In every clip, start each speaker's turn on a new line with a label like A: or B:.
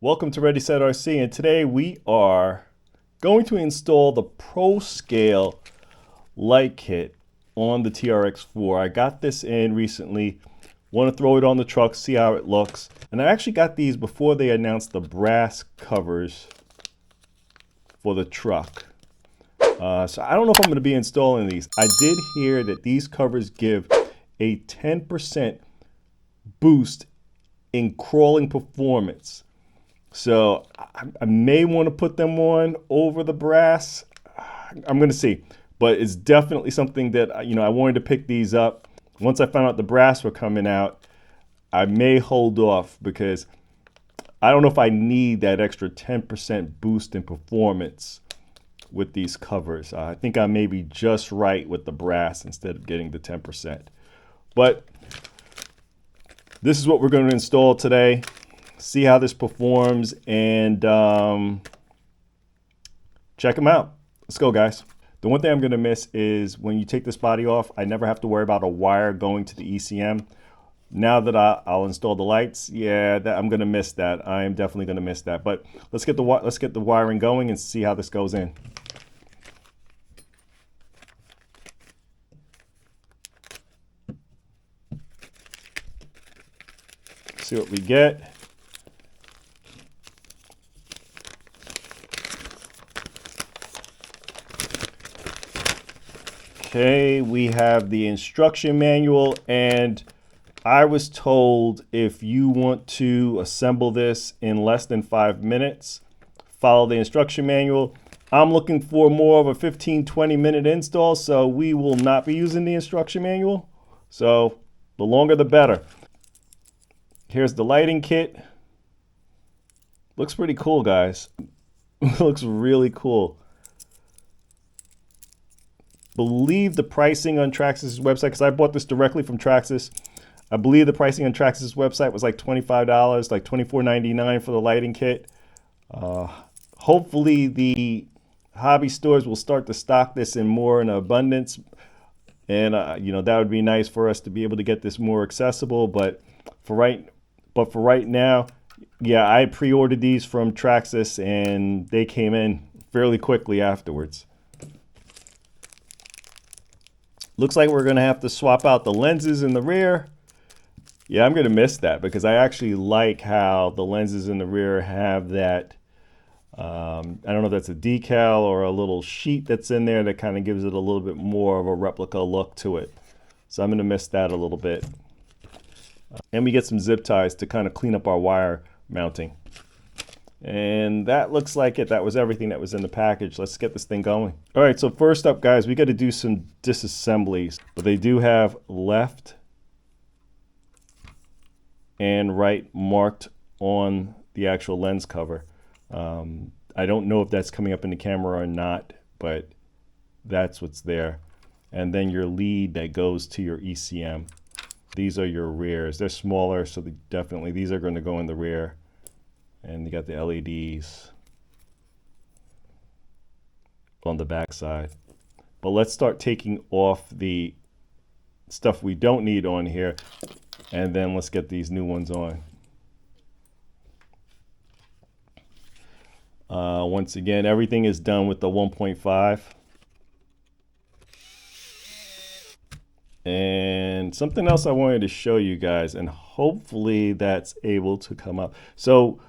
A: Welcome to Ready Set RC, and today we are going to install the Pro Scale light kit on the TRX4. I got this in recently, want to throw it on the truck, see how it looks. And I actually got these before they announced the brass covers for the truck. So I don't know if I'm going to be installing these. I did hear that these covers give a 10% boost in crawling performance. So I may want to put them on over the brass. I'm going to see, but it's definitely something that, I wanted to pick these up. Once I found out the brass were coming out, I may hold off because I don't know if I need that extra 10% boost in performance with these covers. I think I may be just right with the brass instead of getting the 10%. But this is what we're going to install today. See how this performs and check them out. Let's go, guys. The one thing I'm going to miss is when you take this body off, I never have to worry about a wire going to the ECM. Now that I'll install the lights, I'm going to miss that. I am definitely going to miss that. But let's get the wiring going and see how this goes in. See what we get. Okay, we have the instruction manual, and I was told if you want to assemble this in less than 5 minutes, follow the instruction manual. I'm looking for more of a 15-20 minute install, so we will not be using the instruction manual. So the longer the better. Here's the lighting kit. Looks pretty cool, guys. Looks really cool. Believe the pricing on Traxxas' website, because I bought this directly from Traxxas. I believe the pricing on Traxxas' website was like $25, like $24.99 for the lighting kit. Hopefully the hobby stores will start to stock this in more in abundance. And, that would be nice for us to be able to get this more accessible. But for right now, I pre-ordered these from Traxxas and they came in fairly quickly afterwards. Looks like we're going to have to swap out the lenses in the rear. Yeah, I'm going to miss that because I actually like how the lenses in the rear have that, I don't know if that's a decal or a little sheet that's in there that kind of gives it a little bit more of a replica look to it. So I'm going to miss that a little bit. And we get some zip ties to kind of clean up our wire mounting. And that looks like it. That was everything that was in the package. Let's get this thing going. All right, so first up, guys, we got to do some disassemblies. But they do have left and right marked on the actual lens cover. I don't know if that's coming up in the camera or not, but that's what's there. And then your lead that goes to your ECM. These are your rears. They're smaller, so these are going to go in the rear. And you got the LEDs on the back side. But let's start taking off the stuff we don't need on here, and then let's get these new ones on. Once again, everything is done with the 1.5. And something else I wanted to show you guys, and hopefully that's able to come up. So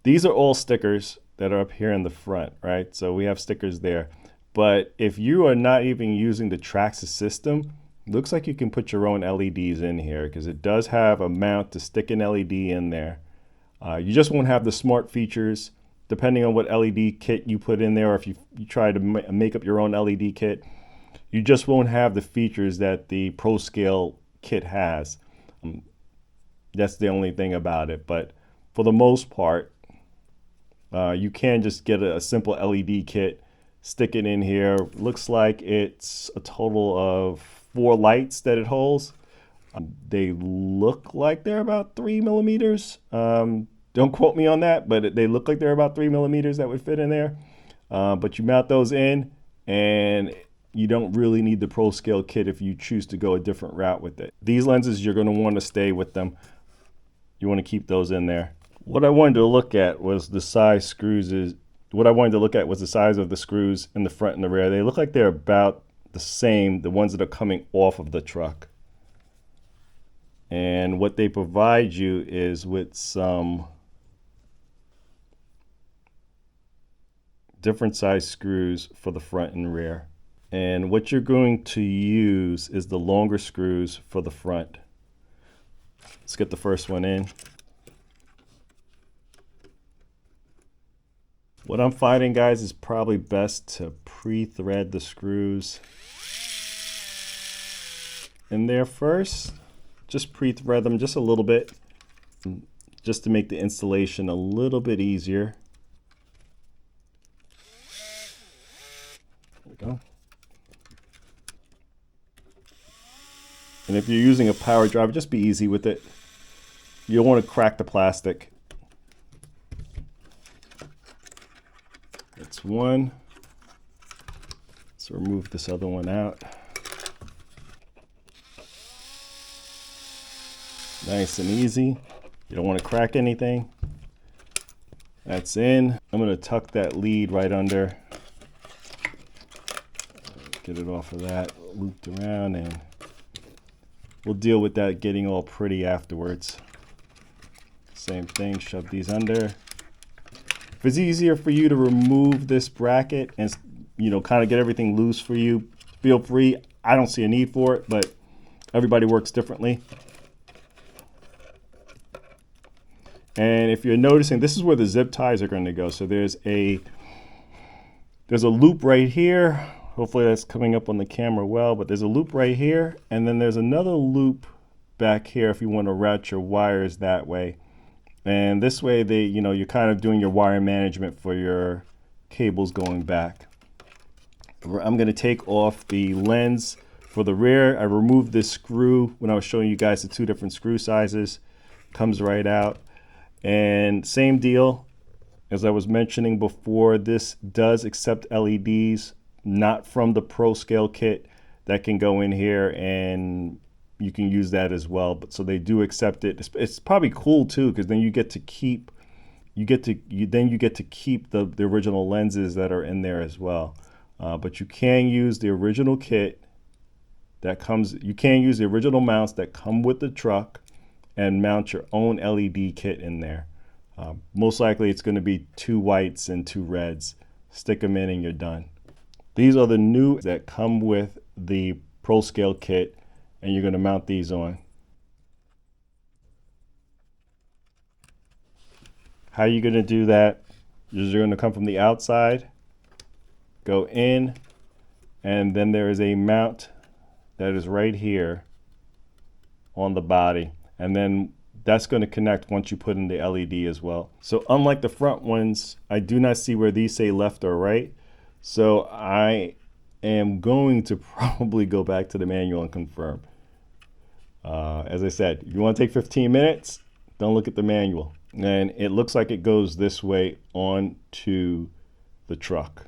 A: these are all stickers that are up here in the front, right? So we have stickers there. But if you are not even using the Traxxas system, looks like you can put your own LEDs in here because it does have a mount to stick an LED in there. You just won't have the smart features depending on what LED kit you put in there, or if you try to make up your own LED kit. You just won't have the features that the Pro Scale kit has. That's the only thing about it. But for the most part, you can just get a simple LED kit, stick it in here. Looks like it's a total of 4 lights that it holds. They look like they're about 3 millimeters. Don't quote me on that, but they look like they're about 3 millimeters that would fit in there. But you mount those in, and you don't really need the Pro Scale kit if you choose to go a different route with it. These lenses, you're going to want to stay with them. You want to keep those in there. What I wanted to look at was the size screws what I wanted to look at was the size of the screws in the front and the rear. They look like they're about the same, the ones that are coming off of the truck. And what they provide you is with some different size screws for the front and rear. And what you're going to use is the longer screws for the front. Let's get the first one in. What I'm finding, guys, is probably best to pre-thread the screws in there first. Just pre-thread them just a little bit, just to make the installation a little bit easier. There we go. And if you're using a power driver, just be easy with it. You don't want to crack the plastic. That's one. Let's remove this other one out. Nice and easy. You don't want to crack anything. That's in. I'm going to tuck that lead right under. Get it off of that, looped around, and we'll deal with that getting all pretty afterwards. Same thing, shove these under. If it's easier for you to remove this bracket and, you know, kind of get everything loose for you, feel free. I don't see a need for it, but everybody works differently. And if you're noticing, this is where the zip ties are going to go. So there's a loop right here. Hopefully that's coming up on the camera well, but there's a loop right here, and then there's another loop back here if you want to route your wires that way. And this way, you're kind of doing your wire management for your cables going back. I'm going to take off the lens for the rear. I removed this screw when I was showing you guys the two different screw sizes. Comes right out. And same deal as I was mentioning before, this does accept LEDs, not from the Pro Scale kit. That can go in here and you can use that as well. But so they do accept it. It's probably cool too, because then you get to keep the original lenses that are in there as well. But you can use the original kit that comes. You can use the original mounts that come with the truck and mount your own LED kit in there. Most likely it's going to be 2 whites and 2 reds. Stick them in and you're done. These are the new that come with the Pro Scale kit, and you're going to mount these on. How are you going to do that? You're going to come from the outside, go in, and then there is a mount that is right here on the body. And then that's going to connect once you put in the LED as well. So unlike the front ones, I do not see where these say left or right. So I am going to probably go back to the manual and confirm. As I said, if you want to take 15 minutes, don't look at the manual. And it looks like it goes this way onto the truck.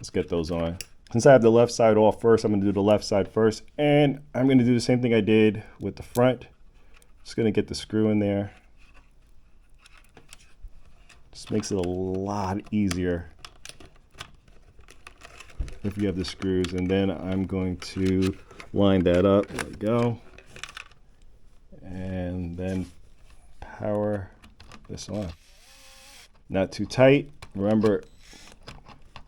A: Let's get those on. Since I have the left side off first, I'm going to do the left side first. And I'm going to do the same thing I did with the front. Just going to get the screw in there. Just makes it a lot easier if you have the screws. And then I'm going to line that up. There we go. And then power this on. Not too tight. Remember,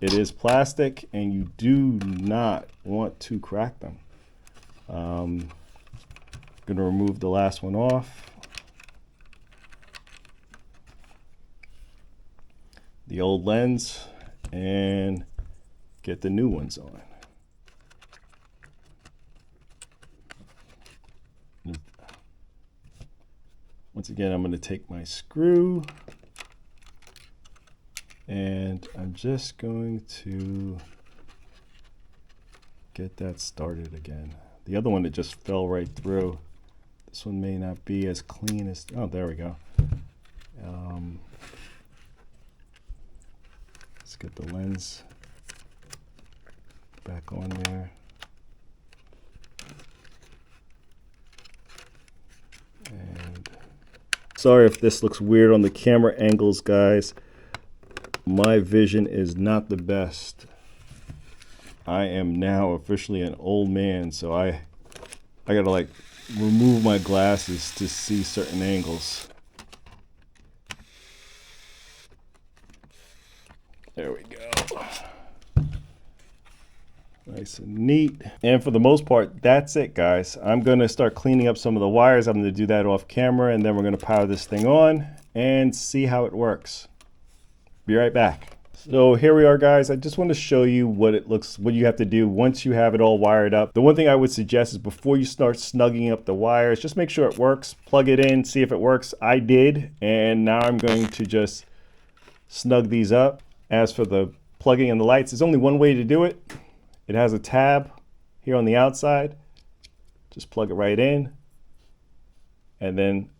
A: it is plastic and you do not want to crack them. I'm going to remove the last one off. The old lens, and get the new ones on. Once again, I'm going to take my screw and I'm just going to get that started again. The other one, it just fell right through. This one may not be as clean as, oh, there we go. Let's get the lens back on there. And Sorry if this looks weird on the camera angles, guys. My vision is not the best. I am now officially an old man, so I gotta like remove my glasses to see certain angles. There we go. Nice and neat. And for the most part, that's it, guys. I'm gonna start cleaning up some of the wires. I'm gonna do that off camera, and then we're gonna power this thing on and see how it works. Be right back. So here we are, guys. I just want to show you what you have to do once you have it all wired up. The one thing I would suggest is before you start snugging up the wires, just make sure it works. Plug it in, see if it works. I did, and now I'm going to just snug these up. As for the plugging in the lights, there's only one way to do it. It has a tab here on the outside. Just plug it right in, and then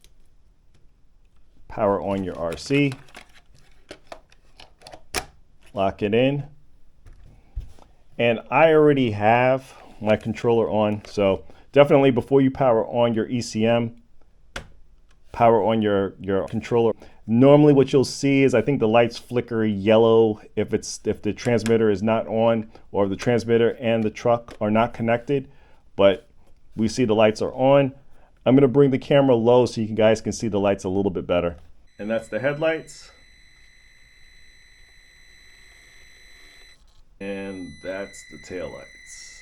A: power on your RC. Lock it in. And I already have my controller on, so definitely before you power on your ECM, power on your controller. Normally what you'll see is I think the lights flicker yellow if the transmitter is not on, or the transmitter and the truck are not connected, but we see the lights are on. I'm gonna bring the camera low so you guys can see the lights a little bit better. And that's the headlights. And that's the taillights.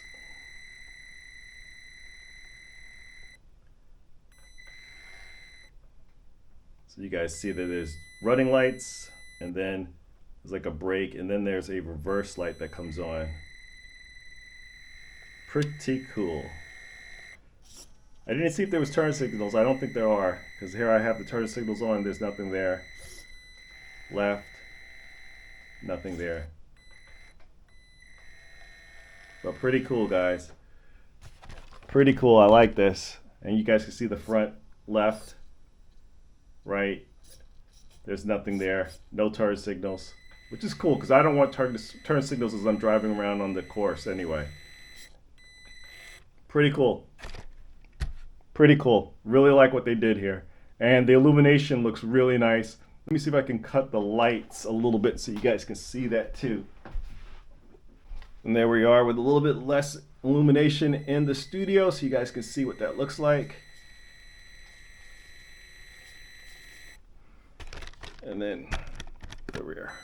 A: So you guys see that there's running lights, and then there's like a brake, and then there's a reverse light that comes on. Pretty cool. I didn't see if there was turn signals. I don't think there are, because here I have the turn signals on. There's nothing there. Left, nothing there. But pretty cool, guys. Pretty cool. I like this. And you guys can see the front, left, right. There's nothing there. No turn signals, which is cool because I don't want turn signals as I'm driving around on the course anyway. Pretty cool. Pretty cool. Really like what they did here. And the illumination looks really nice. Let me see if I can cut the lights a little bit so you guys can see that too. And there we are with a little bit less illumination in the studio so you guys can see what that looks like. And then there we are.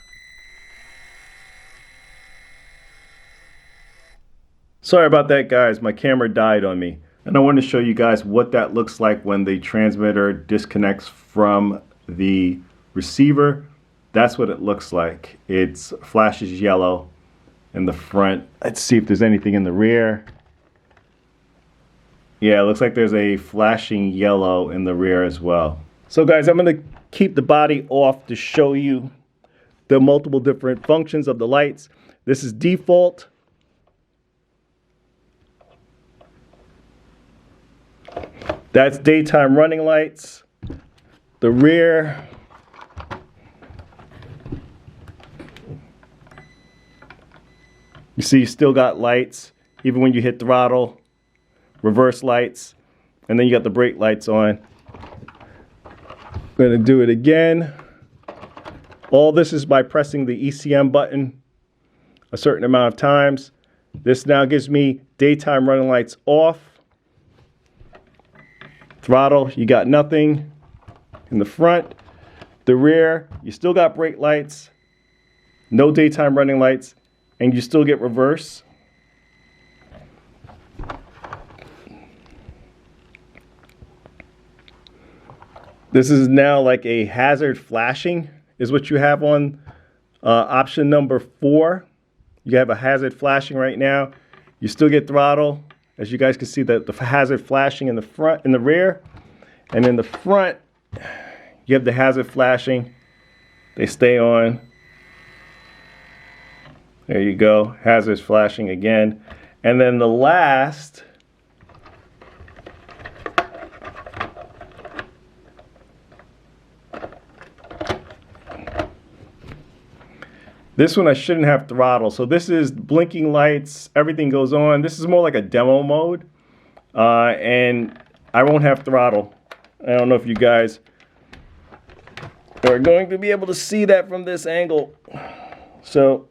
A: Sorry about that, guys. My camera died on me. And I want to show you guys what that looks like when the transmitter disconnects from the receiver. That's what it looks like. It flashes yellow in the front. Let's see if there's anything in the rear. Yeah, it looks like there's a flashing yellow in the rear as well. So guys, I'm going to keep the body off to show you the multiple different functions of the lights. This is default. That's daytime running lights. The rear, you see you still got lights even when you hit throttle, reverse lights, and then you got the brake lights on. I'm going to do it again. All this is by pressing the ECM button a certain amount of times. This now gives me daytime running lights off. Throttle, you got nothing in the front. The rear, you still got brake lights, no daytime running lights, and you still get reverse. This is now like a hazard flashing is what you have on option number 4. You have a hazard flashing right now. You still get throttle. As you guys can see, the hazard flashing in the front, in the rear, and in the front, you have the hazard flashing. They stay on. There you go, hazards flashing again. And then the last, this one I shouldn't have throttle. So this is blinking lights, everything goes on. This is more like a demo mode. And I won't have throttle. I don't know if you guys We're going to be able to see that from this angle. So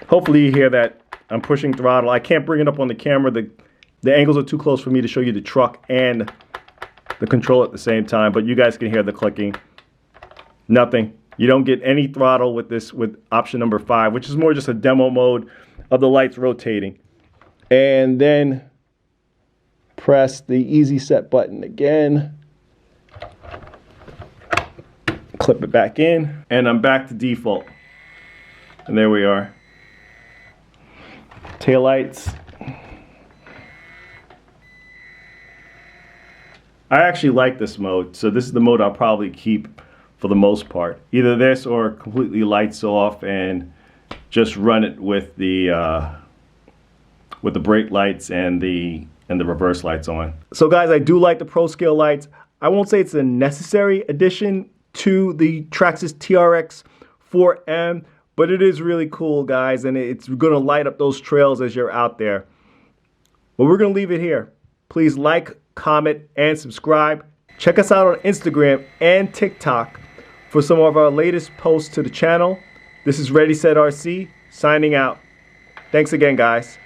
A: hopefully you hear that I'm pushing throttle. I can't bring it up on the camera. The angles are too close for me to show you the truck and the control at the same time, but you guys can hear the clicking. Nothing. You don't get any throttle with this, with option number 5, which is more just a demo mode of the lights rotating. And then press the easy set button again. Clip it back in, and I'm back to default. And there we are. Taillights. I actually like this mode, so this is the mode I'll probably keep for the most part. Either this or completely lights off and just run it with the brake lights and the reverse lights on. So guys, I do like the Pro Scale lights. I won't say it's a necessary addition to the Traxxas TRX4M, but it is really cool, guys, and it's gonna light up those trails as you're out there. But we're gonna leave it here. Please like, comment, and subscribe. Check us out on Instagram and TikTok for some of our latest posts to the channel. This is Ready Set RC signing out. Thanks again, guys.